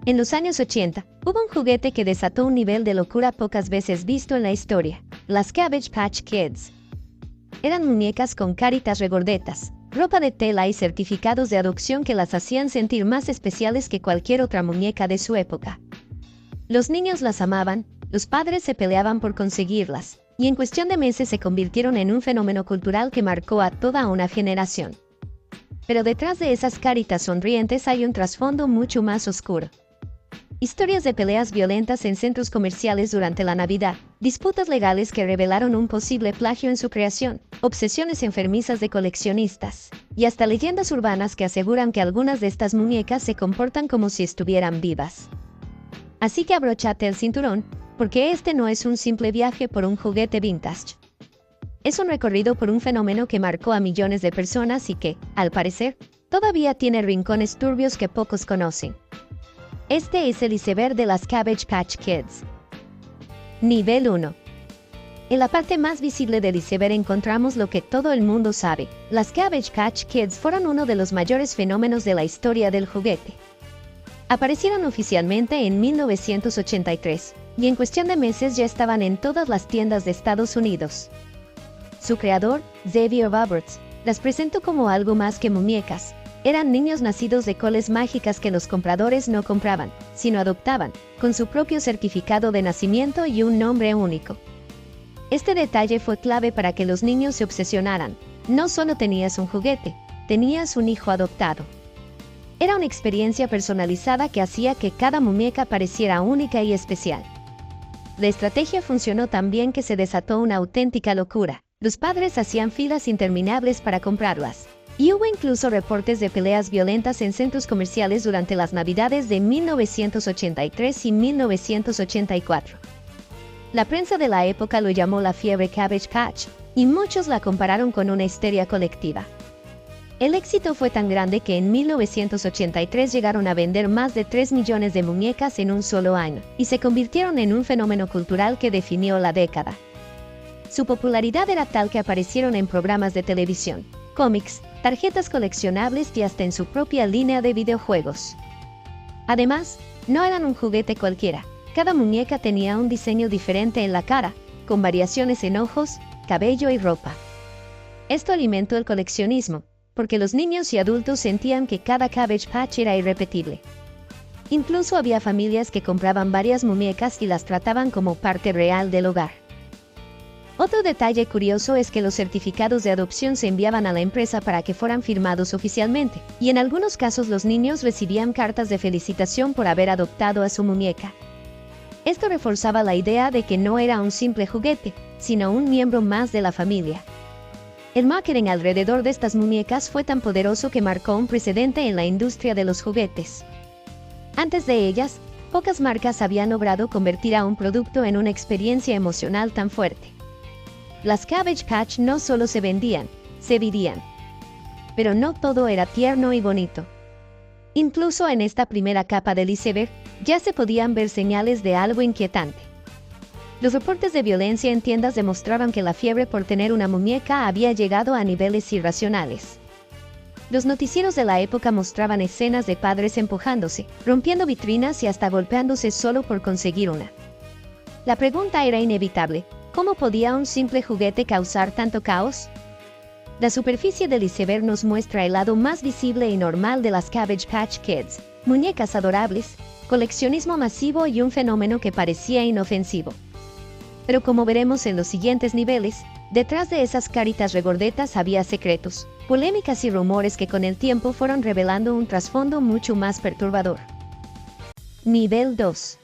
En los años 80, hubo un juguete que desató un nivel de locura pocas veces visto en la historia: las Cabbage Patch Kids. Eran muñecas con caritas regordetas, ropa de tela y certificados de adopción que las hacían sentir más especiales que cualquier otra muñeca de su época. Los niños las amaban, los padres se peleaban por conseguirlas, y en cuestión de meses se convirtieron en un fenómeno cultural que marcó a toda una generación. Pero detrás de esas caritas sonrientes hay un trasfondo mucho más oscuro. Historias de peleas violentas en centros comerciales durante la Navidad, disputas legales que revelaron un posible plagio en su creación, obsesiones enfermizas de coleccionistas, y hasta leyendas urbanas que aseguran que algunas de estas muñecas se comportan como si estuvieran vivas. Así que abróchate el cinturón, porque este no es un simple viaje por un juguete vintage. Es un recorrido por un fenómeno que marcó a millones de personas y que, al parecer, todavía tiene rincones turbios que pocos conocen. Este es el iceberg de las Cabbage Patch Kids. Nivel 1. En la parte más visible del iceberg encontramos lo que todo el mundo sabe: las Cabbage Patch Kids fueron uno de los mayores fenómenos de la historia del juguete. Aparecieron oficialmente en 1983, y en cuestión de meses ya estaban en todas las tiendas de Estados Unidos. Su creador, Xavier Roberts, las presentó como algo más que muñecas. Eran niños nacidos de coles mágicas que los compradores no compraban, sino adoptaban, con su propio certificado de nacimiento y un nombre único. Este detalle fue clave para que los niños se obsesionaran. No solo tenías un juguete, tenías un hijo adoptado. Era una experiencia personalizada que hacía que cada muñeca pareciera única y especial. La estrategia funcionó tan bien que se desató una auténtica locura. Los padres hacían filas interminables para comprarlas. Y hubo incluso reportes de peleas violentas en centros comerciales durante las Navidades de 1983 y 1984. La prensa de la época lo llamó la fiebre Cabbage Patch, y muchos la compararon con una histeria colectiva. El éxito fue tan grande que en 1983 llegaron a vender más de 3 millones de muñecas en un solo año, y se convirtieron en un fenómeno cultural que definió la década. Su popularidad era tal que aparecieron en programas de televisión, cómics, tarjetas coleccionables y hasta en su propia línea de videojuegos. Además, no eran un juguete cualquiera. Cada muñeca tenía un diseño diferente en la cara, con variaciones en ojos, cabello y ropa. Esto alimentó el coleccionismo, porque los niños y adultos sentían que cada Cabbage Patch era irrepetible. Incluso había familias que compraban varias muñecas y las trataban como parte real del hogar. Otro detalle curioso es que los certificados de adopción se enviaban a la empresa para que fueran firmados oficialmente, y en algunos casos los niños recibían cartas de felicitación por haber adoptado a su muñeca. Esto reforzaba la idea de que no era un simple juguete, sino un miembro más de la familia. El marketing alrededor de estas muñecas fue tan poderoso que marcó un precedente en la industria de los juguetes. Antes de ellas, pocas marcas habían logrado convertir a un producto en una experiencia emocional tan fuerte. Las Cabbage Patch no solo se vendían, se vivían. Pero no todo era tierno y bonito. Incluso en esta primera capa del iceberg, ya se podían ver señales de algo inquietante. Los reportes de violencia en tiendas demostraban que la fiebre por tener una muñeca había llegado a niveles irracionales. Los noticieros de la época mostraban escenas de padres empujándose, rompiendo vitrinas y hasta golpeándose solo por conseguir una. La pregunta era inevitable: ¿cómo podía un simple juguete causar tanto caos? La superficie del iceberg nos muestra el lado más visible y normal de las Cabbage Patch Kids: muñecas adorables, coleccionismo masivo y un fenómeno que parecía inofensivo. Pero como veremos en los siguientes niveles, detrás de esas caritas regordetas había secretos, polémicas y rumores que con el tiempo fueron revelando un trasfondo mucho más perturbador. Nivel 2.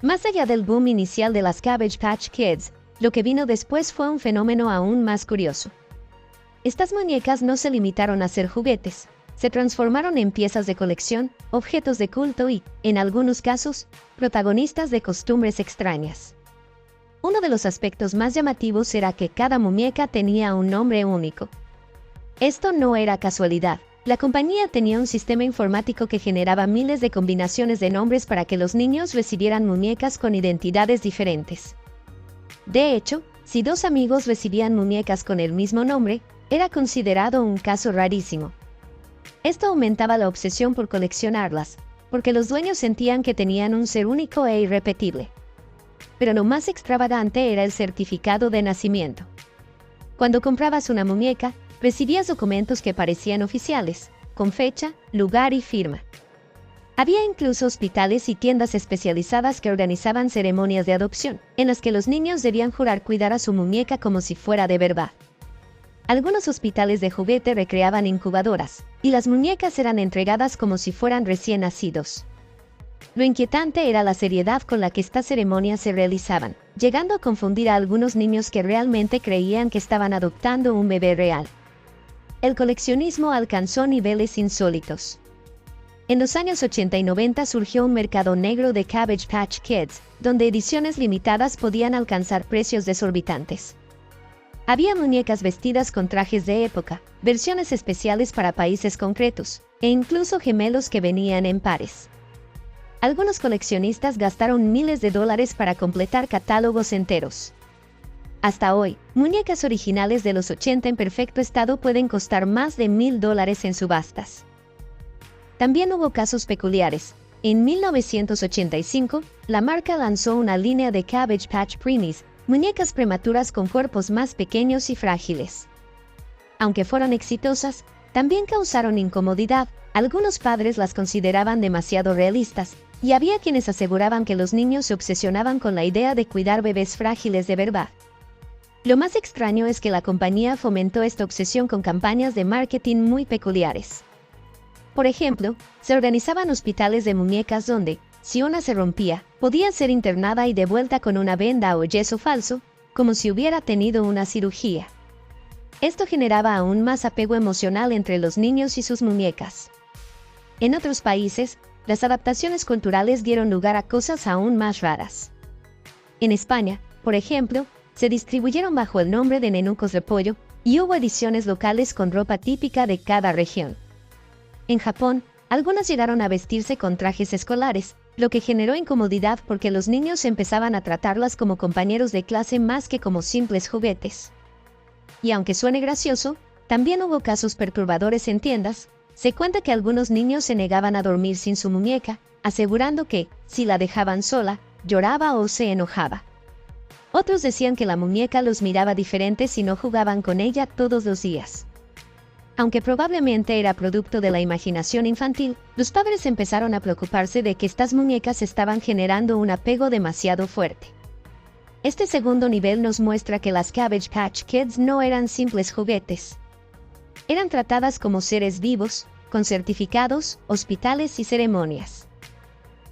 Más allá del boom inicial de las Cabbage Patch Kids, lo que vino después fue un fenómeno aún más curioso. Estas muñecas no se limitaron a ser juguetes, se transformaron en piezas de colección, objetos de culto y, en algunos casos, protagonistas de costumbres extrañas. Uno de los aspectos más llamativos era que cada muñeca tenía un nombre único. Esto no era casualidad. La compañía tenía un sistema informático que generaba miles de combinaciones de nombres para que los niños recibieran muñecas con identidades diferentes. De hecho, si dos amigos recibían muñecas con el mismo nombre, era considerado un caso rarísimo. Esto aumentaba la obsesión por coleccionarlas, porque los dueños sentían que tenían un ser único e irrepetible. Pero lo más extravagante era el certificado de nacimiento. Cuando comprabas una muñeca, recibías documentos que parecían oficiales, con fecha, lugar y firma. Había incluso hospitales y tiendas especializadas que organizaban ceremonias de adopción, en las que los niños debían jurar cuidar a su muñeca como si fuera de verdad. Algunos hospitales de juguete recreaban incubadoras, y las muñecas eran entregadas como si fueran recién nacidos. Lo inquietante era la seriedad con la que estas ceremonias se realizaban, llegando a confundir a algunos niños que realmente creían que estaban adoptando un bebé real. El coleccionismo alcanzó niveles insólitos. En los años 80 y 90 surgió un mercado negro de Cabbage Patch Kids, donde ediciones limitadas podían alcanzar precios desorbitantes. Había muñecas vestidas con trajes de época, versiones especiales para países concretos, e incluso gemelos que venían en pares. Algunos coleccionistas gastaron miles de dólares para completar catálogos enteros. Hasta hoy, muñecas originales de los 80 en perfecto estado pueden costar más de $1,000 en subastas. También hubo casos peculiares. En 1985, la marca lanzó una línea de Cabbage Patch Preemies, muñecas prematuras con cuerpos más pequeños y frágiles. Aunque fueron exitosas, también causaron incomodidad. Algunos padres las consideraban demasiado realistas, y había quienes aseguraban que los niños se obsesionaban con la idea de cuidar bebés frágiles de verdad. Lo más extraño es que la compañía fomentó esta obsesión con campañas de marketing muy peculiares. Por ejemplo, se organizaban hospitales de muñecas donde, si una se rompía, podía ser internada y devuelta con una venda o yeso falso, como si hubiera tenido una cirugía. Esto generaba aún más apego emocional entre los niños y sus muñecas. En otros países, las adaptaciones culturales dieron lugar a cosas aún más raras. En España, por ejemplo, se distribuyeron bajo el nombre de nenucos de pollo, y hubo ediciones locales con ropa típica de cada región. En Japón, algunas llegaron a vestirse con trajes escolares, lo que generó incomodidad porque los niños empezaban a tratarlas como compañeros de clase más que como simples juguetes. Y aunque suene gracioso, también hubo casos perturbadores en tiendas. Se cuenta que algunos niños se negaban a dormir sin su muñeca, asegurando que, si la dejaban sola, lloraba o se enojaba. Otros decían que la muñeca los miraba diferente si no jugaban con ella todos los días. Aunque probablemente era producto de la imaginación infantil, los padres empezaron a preocuparse de que estas muñecas estaban generando un apego demasiado fuerte. Este segundo nivel nos muestra que las Cabbage Patch Kids no eran simples juguetes. Eran tratadas como seres vivos, con certificados, hospitales y ceremonias.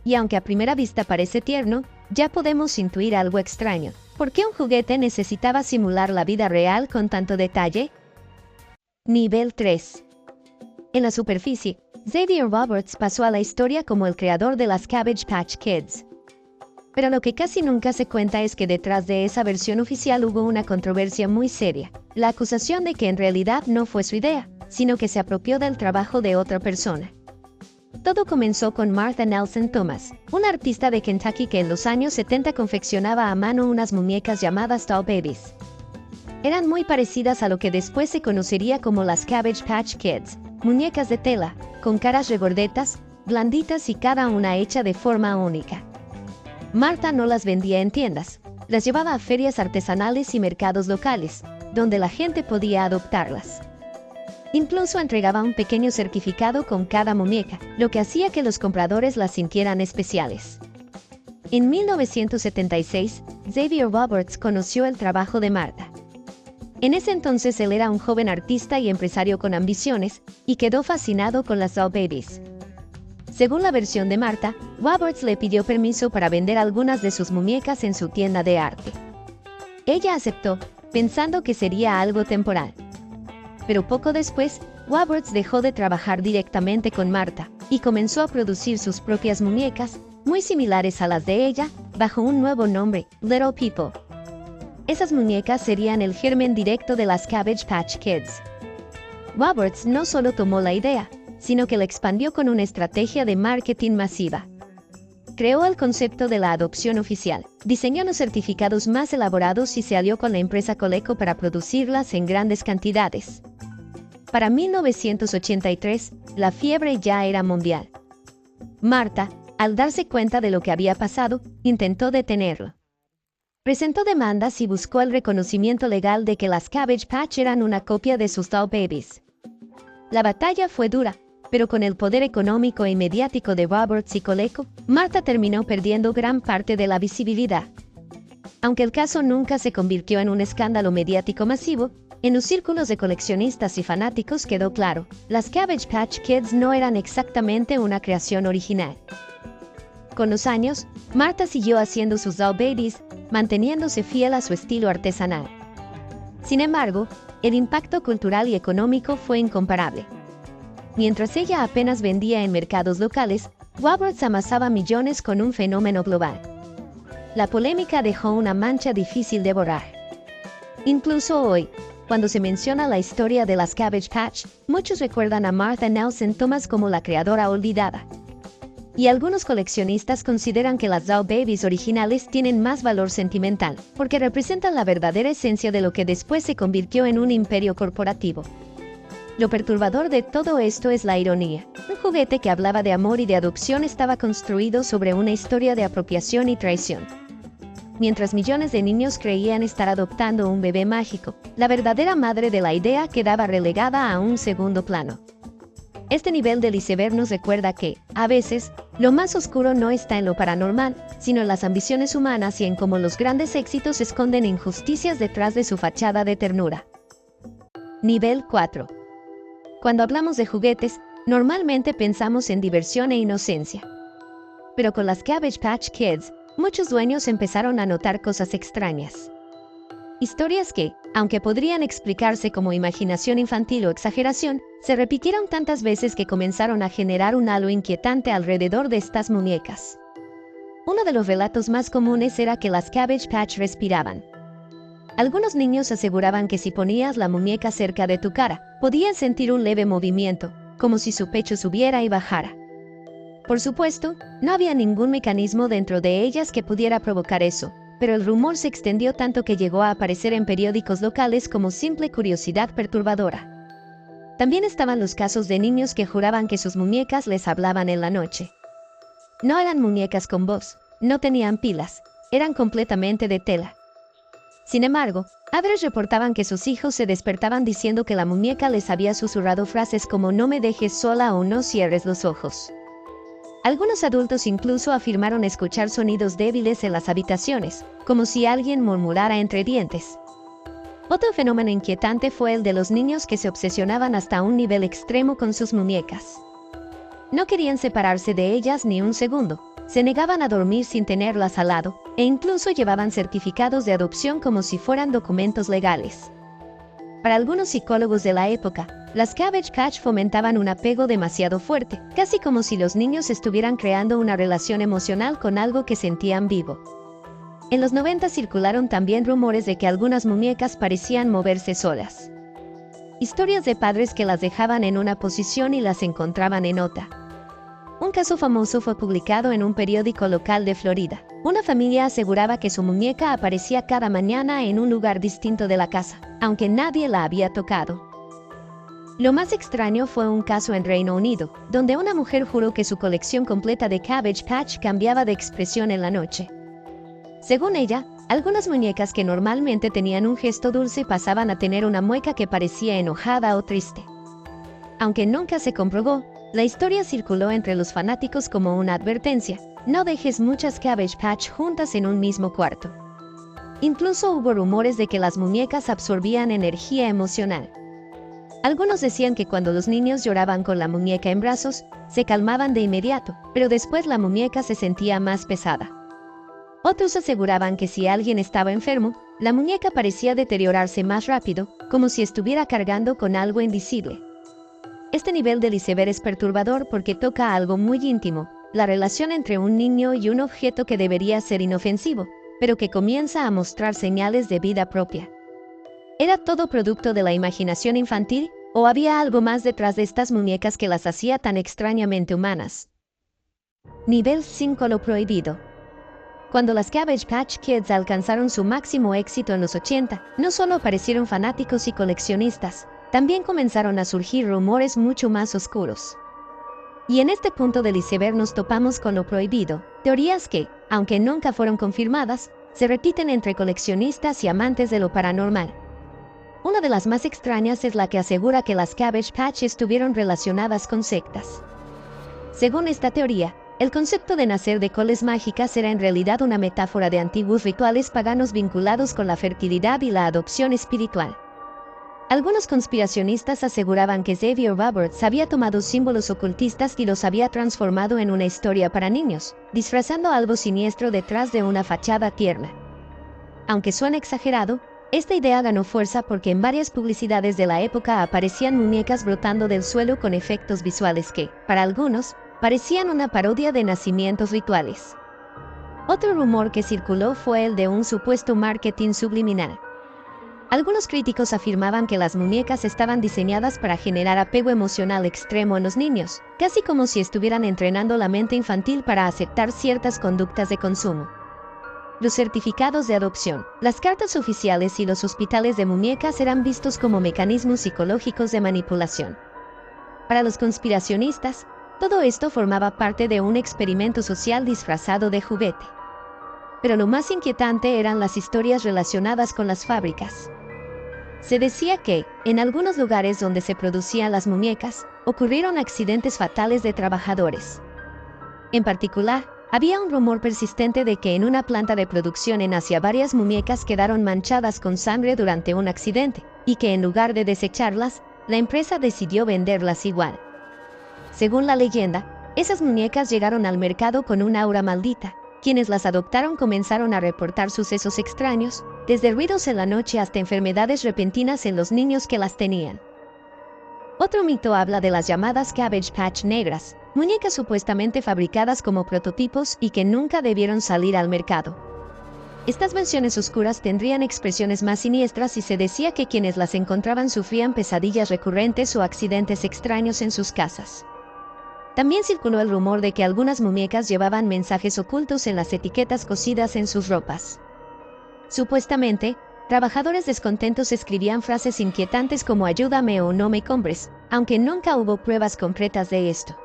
Y aunque a primera vista parece tierno, ya podemos intuir algo extraño. ¿Por qué un juguete necesitaba simular la vida real con tanto detalle? Nivel 3. En la superficie, Xavier Roberts pasó a la historia como el creador de las Cabbage Patch Kids. Pero lo que casi nunca se cuenta es que detrás de esa versión oficial hubo una controversia muy seria, la acusación de que en realidad no fue su idea, sino que se apropió del trabajo de otra persona. Todo comenzó con Martha Nelson Thomas, una artista de Kentucky que en los años 70 confeccionaba a mano unas muñecas llamadas Doll Babies. Eran muy parecidas a lo que después se conocería como las Cabbage Patch Kids, muñecas de tela, con caras regordetas, blanditas y cada una hecha de forma única. Martha no las vendía en tiendas, las llevaba a ferias artesanales y mercados locales, donde la gente podía adoptarlas. Incluso entregaba un pequeño certificado con cada muñeca, lo que hacía que los compradores las sintieran especiales. En 1976, Xavier Roberts conoció el trabajo de Martha. En ese entonces él era un joven artista y empresario con ambiciones, y quedó fascinado con las Doll Babies. Según la versión de Martha, Roberts le pidió permiso para vender algunas de sus muñecas en su tienda de arte. Ella aceptó, pensando que sería algo temporal. Pero poco después, Roberts dejó de trabajar directamente con Martha, y comenzó a producir sus propias muñecas, muy similares a las de ella, bajo un nuevo nombre, Little People. Esas muñecas serían el germen directo de las Cabbage Patch Kids. Roberts no solo tomó la idea, sino que la expandió con una estrategia de marketing masiva. Creó el concepto de la adopción oficial, diseñó los certificados más elaborados y se alió con la empresa Coleco para producirlas en grandes cantidades. Para 1983, la fiebre ya era mundial. Marta, al darse cuenta de lo que había pasado, intentó detenerlo. Presentó demandas y buscó el reconocimiento legal de que las Cabbage Patch eran una copia de sus Doll Babies. La batalla fue dura, pero con el poder económico y mediático de Roberts y Coleco, Marta terminó perdiendo gran parte de la visibilidad. Aunque el caso nunca se convirtió en un escándalo mediático masivo, en los círculos de coleccionistas y fanáticos quedó claro, las Cabbage Patch Kids no eran exactamente una creación original. Con los años, Marta siguió haciendo sus Doll Babies, manteniéndose fiel a su estilo artesanal. Sin embargo, el impacto cultural y económico fue incomparable. Mientras ella apenas vendía en mercados locales, Roberts amasaba millones con un fenómeno global. La polémica dejó una mancha difícil de borrar. Incluso hoy, cuando se menciona la historia de las Cabbage Patch, muchos recuerdan a Martha Nelson Thomas como la creadora olvidada. Y algunos coleccionistas consideran que las Doll Babies originales tienen más valor sentimental, porque representan la verdadera esencia de lo que después se convirtió en un imperio corporativo. Lo perturbador de todo esto es la ironía. Un juguete que hablaba de amor y de adopción estaba construido sobre una historia de apropiación y traición. Mientras millones de niños creían estar adoptando un bebé mágico, la verdadera madre de la idea quedaba relegada a un segundo plano. Este nivel del iceberg nos recuerda que, a veces, lo más oscuro no está en lo paranormal, sino en las ambiciones humanas y en cómo los grandes éxitos esconden injusticias detrás de su fachada de ternura. Nivel 4. Cuando hablamos de juguetes, normalmente pensamos en diversión e inocencia. Pero con las Cabbage Patch Kids, muchos dueños empezaron a notar cosas extrañas. Historias que, aunque podrían explicarse como imaginación infantil o exageración, se repitieron tantas veces que comenzaron a generar un halo inquietante alrededor de estas muñecas. Uno de los relatos más comunes era que las Cabbage Patch respiraban. Algunos niños aseguraban que si ponías la muñeca cerca de tu cara, podías sentir un leve movimiento, como si su pecho subiera y bajara. Por supuesto, no había ningún mecanismo dentro de ellas que pudiera provocar eso, pero el rumor se extendió tanto que llegó a aparecer en periódicos locales como simple curiosidad perturbadora. También estaban los casos de niños que juraban que sus muñecas les hablaban en la noche. No eran muñecas con voz, no tenían pilas, eran completamente de tela. Sin embargo, padres reportaban que sus hijos se despertaban diciendo que la muñeca les había susurrado frases como "no me dejes sola" o "no cierres los ojos". Algunos adultos incluso afirmaron escuchar sonidos débiles en las habitaciones, como si alguien murmurara entre dientes. Otro fenómeno inquietante fue el de los niños que se obsesionaban hasta un nivel extremo con sus muñecas. No querían separarse de ellas ni un segundo, se negaban a dormir sin tenerlas al lado, e incluso llevaban certificados de adopción como si fueran documentos legales. Para algunos psicólogos de la época, las Cabbage Patch fomentaban un apego demasiado fuerte, casi como si los niños estuvieran creando una relación emocional con algo que sentían vivo. En los 90 circularon también rumores de que algunas muñecas parecían moverse solas. Historias de padres que las dejaban en una posición y las encontraban en otra. Un caso famoso fue publicado en un periódico local de Florida. Una familia aseguraba que su muñeca aparecía cada mañana en un lugar distinto de la casa, aunque nadie la había tocado. Lo más extraño fue un caso en Reino Unido, donde una mujer juró que su colección completa de Cabbage Patch cambiaba de expresión en la noche. Según ella, algunas muñecas que normalmente tenían un gesto dulce pasaban a tener una mueca que parecía enojada o triste. Aunque nunca se comprobó, la historia circuló entre los fanáticos como una advertencia: no dejes muchas Cabbage Patch juntas en un mismo cuarto. Incluso hubo rumores de que las muñecas absorbían energía emocional. Algunos decían que cuando los niños lloraban con la muñeca en brazos, se calmaban de inmediato, pero después la muñeca se sentía más pesada. Otros aseguraban que si alguien estaba enfermo, la muñeca parecía deteriorarse más rápido, como si estuviera cargando con algo invisible. Este nivel del iceberg es perturbador porque toca algo muy íntimo, la relación entre un niño y un objeto que debería ser inofensivo, pero que comienza a mostrar señales de vida propia. ¿Era todo producto de la imaginación infantil, o había algo más detrás de estas muñecas que las hacía tan extrañamente humanas? Nivel 5: lo prohibido. Cuando las Cabbage Patch Kids alcanzaron su máximo éxito en los 80, no solo aparecieron fanáticos y coleccionistas, también comenzaron a surgir rumores mucho más oscuros. Y en este punto del iceberg nos topamos con lo prohibido, teorías que, aunque nunca fueron confirmadas, se repiten entre coleccionistas y amantes de lo paranormal. Una de las más extrañas es la que asegura que las Cabbage Patch estuvieron relacionadas con sectas. Según esta teoría, el concepto de nacer de coles mágicas era en realidad una metáfora de antiguos rituales paganos vinculados con la fertilidad y la adopción espiritual. Algunos conspiracionistas aseguraban que Xavier Roberts había tomado símbolos ocultistas y los había transformado en una historia para niños, disfrazando algo siniestro detrás de una fachada tierna. Aunque suena exagerado, esta idea ganó fuerza porque en varias publicidades de la época aparecían muñecas brotando del suelo con efectos visuales que, para algunos, parecían una parodia de nacimientos rituales. Otro rumor que circuló fue el de un supuesto marketing subliminal. Algunos críticos afirmaban que las muñecas estaban diseñadas para generar apego emocional extremo en los niños, casi como si estuvieran entrenando la mente infantil para aceptar ciertas conductas de consumo. Los certificados de adopción, las cartas oficiales y los hospitales de muñecas eran vistos como mecanismos psicológicos de manipulación. Para los conspiracionistas, todo esto formaba parte de un experimento social disfrazado de juguete. Pero lo más inquietante eran las historias relacionadas con las fábricas. Se decía que, en algunos lugares donde se producían las muñecas, ocurrieron accidentes fatales de trabajadores. En particular, había un rumor persistente de que en una planta de producción en Asia varias muñecas quedaron manchadas con sangre durante un accidente, y que en lugar de desecharlas, la empresa decidió venderlas igual. Según la leyenda, esas muñecas llegaron al mercado con un aura maldita. Quienes las adoptaron comenzaron a reportar sucesos extraños, desde ruidos en la noche hasta enfermedades repentinas en los niños que las tenían. Otro mito habla de las llamadas Cabbage Patch negras, muñecas supuestamente fabricadas como prototipos y que nunca debieron salir al mercado. Estas versiones oscuras tendrían expresiones más siniestras y se decía que quienes las encontraban sufrían pesadillas recurrentes o accidentes extraños en sus casas. También circuló el rumor de que algunas muñecas llevaban mensajes ocultos en las etiquetas cosidas en sus ropas. Supuestamente, trabajadores descontentos escribían frases inquietantes como "ayúdame" o "no me compres", aunque nunca hubo pruebas concretas de esto.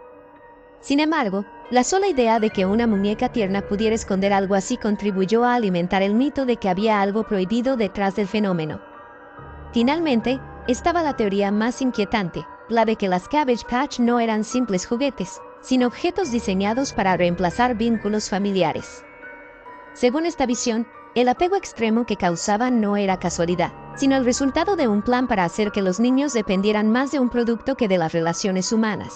Sin embargo, la sola idea de que una muñeca tierna pudiera esconder algo así contribuyó a alimentar el mito de que había algo prohibido detrás del fenómeno. Finalmente, estaba la teoría más inquietante, la de que las Cabbage Patch no eran simples juguetes, sino objetos diseñados para reemplazar vínculos familiares. Según esta visión, el apego extremo que causaban no era casualidad, sino el resultado de un plan para hacer que los niños dependieran más de un producto que de las relaciones humanas.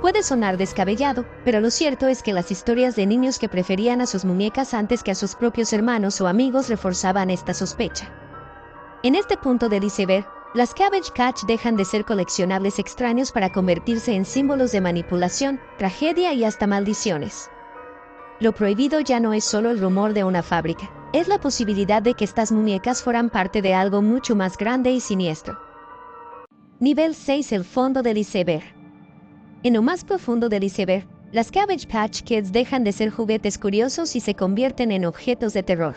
Puede sonar descabellado, pero lo cierto es que las historias de niños que preferían a sus muñecas antes que a sus propios hermanos o amigos reforzaban esta sospecha. En este punto del iceberg, las Cabbage Patch dejan de ser coleccionables extraños para convertirse en símbolos de manipulación, tragedia y hasta maldiciones. Lo prohibido ya no es solo el rumor de una fábrica, es la posibilidad de que estas muñecas fueran parte de algo mucho más grande y siniestro. Nivel 6: el fondo del iceberg. En lo más profundo del iceberg, las Cabbage Patch Kids dejan de ser juguetes curiosos y se convierten en objetos de terror.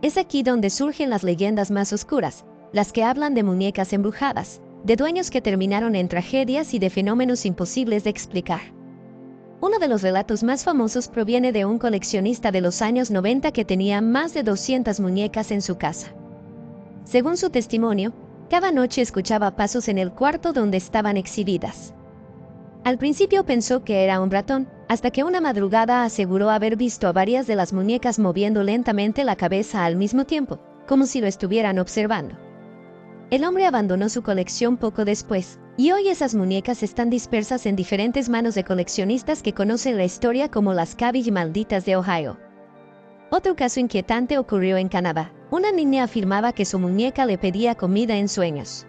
Es aquí donde surgen las leyendas más oscuras, las que hablan de muñecas embrujadas, de dueños que terminaron en tragedias y de fenómenos imposibles de explicar. Uno de los relatos más famosos proviene de un coleccionista de los años 90 que tenía más de 200 muñecas en su casa. Según su testimonio, cada noche escuchaba pasos en el cuarto donde estaban exhibidas. Al principio pensó que era un ratón, hasta que una madrugada aseguró haber visto a varias de las muñecas moviendo lentamente la cabeza al mismo tiempo, como si lo estuvieran observando. El hombre abandonó su colección poco después, y hoy esas muñecas están dispersas en diferentes manos de coleccionistas que conocen la historia como las Cabbage malditas de Ohio. Otro caso inquietante ocurrió en Canadá. Una niña afirmaba que su muñeca le pedía comida en sueños.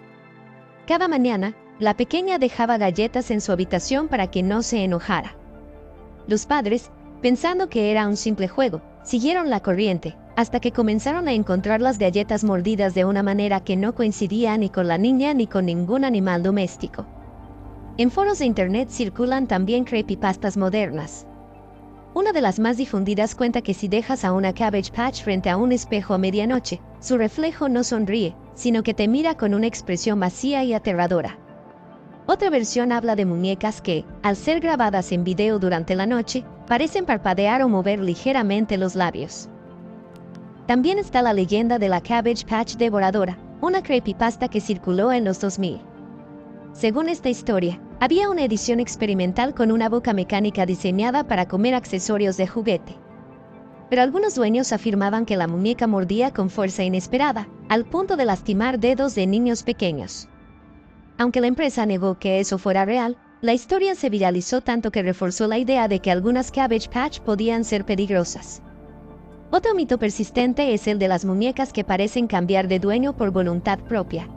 Cada mañana, la pequeña dejaba galletas en su habitación para que no se enojara. Los padres, pensando que era un simple juego, siguieron la corriente, hasta que comenzaron a encontrar las galletas mordidas de una manera que no coincidía ni con la niña ni con ningún animal doméstico. En foros de internet circulan también creepypastas modernas. Una de las más difundidas cuenta que si dejas a una Cabbage Patch frente a un espejo a medianoche, su reflejo no sonríe, sino que te mira con una expresión vacía y aterradora. Otra versión habla de muñecas que, al ser grabadas en video durante la noche, parecen parpadear o mover ligeramente los labios. También está la leyenda de la Cabbage Patch devoradora, una creepypasta que circuló en los 2000. Según esta historia, había una edición experimental con una boca mecánica diseñada para comer accesorios de juguete. Pero algunos dueños afirmaban que la muñeca mordía con fuerza inesperada, al punto de lastimar dedos de niños pequeños. Aunque la empresa negó que eso fuera real, la historia se viralizó tanto que reforzó la idea de que algunas Cabbage Patch podían ser peligrosas. Otro mito persistente es el de las muñecas que parecen cambiar de dueño por voluntad propia.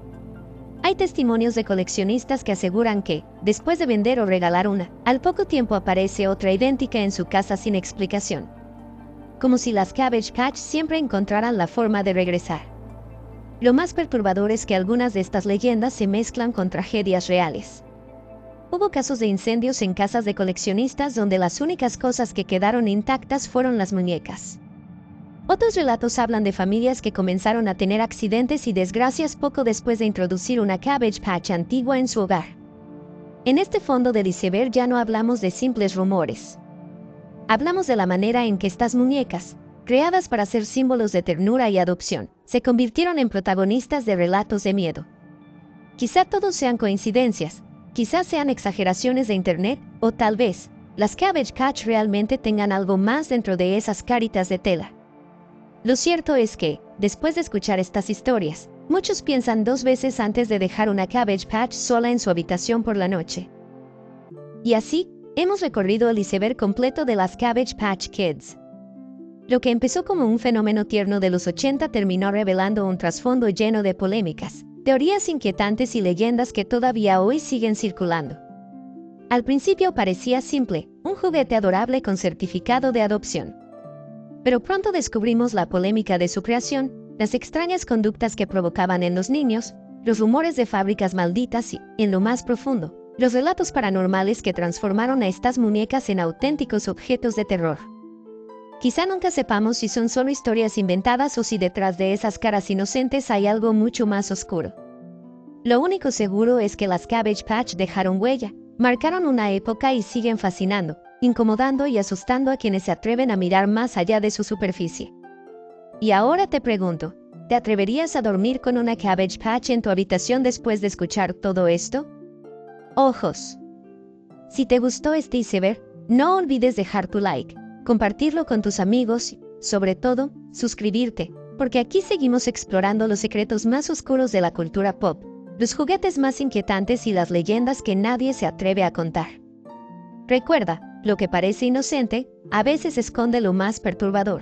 Hay testimonios de coleccionistas que aseguran que, después de vender o regalar una, al poco tiempo aparece otra idéntica en su casa sin explicación. Como si las Cabbage Patch siempre encontraran la forma de regresar. Lo más perturbador es que algunas de estas leyendas se mezclan con tragedias reales. Hubo casos de incendios en casas de coleccionistas donde las únicas cosas que quedaron intactas fueron las muñecas. Otros relatos hablan de familias que comenzaron a tener accidentes y desgracias poco después de introducir una Cabbage Patch antigua en su hogar. En este fondo del iceberg ya no hablamos de simples rumores. Hablamos de la manera en que estas muñecas, creadas para ser símbolos de ternura y adopción, se convirtieron en protagonistas de relatos de miedo. Quizá todos sean coincidencias, quizás sean exageraciones de internet, o tal vez, las Cabbage Patch realmente tengan algo más dentro de esas caritas de tela. Lo cierto es que, después de escuchar estas historias, muchos piensan 2 veces antes de dejar una Cabbage Patch sola en su habitación por la noche. Y así, hemos recorrido el iceberg completo de las Cabbage Patch Kids. Lo que empezó como un fenómeno tierno de los 80 terminó revelando un trasfondo lleno de polémicas, teorías inquietantes y leyendas que todavía hoy siguen circulando. Al principio parecía simple, un juguete adorable con certificado de adopción. Pero pronto descubrimos la polémica de su creación, las extrañas conductas que provocaban en los niños, los rumores de fábricas malditas y, en lo más profundo, los relatos paranormales que transformaron a estas muñecas en auténticos objetos de terror. Quizá nunca sepamos si son solo historias inventadas o si detrás de esas caras inocentes hay algo mucho más oscuro. Lo único seguro es que las Cabbage Patch dejaron huella, marcaron una época y siguen fascinando, incomodando y asustando a quienes se atreven a mirar más allá de su superficie. Y ahora te pregunto, ¿te atreverías a dormir con una Cabbage Patch en tu habitación después de escuchar todo esto? ¡Ojos! Si te gustó este iceberg, no olvides dejar tu like, compartirlo con tus amigos y, sobre todo, suscribirte, porque aquí seguimos explorando los secretos más oscuros de la cultura pop, los juguetes más inquietantes y las leyendas que nadie se atreve a contar. Recuerda, lo que parece inocente, a veces esconde lo más perturbador.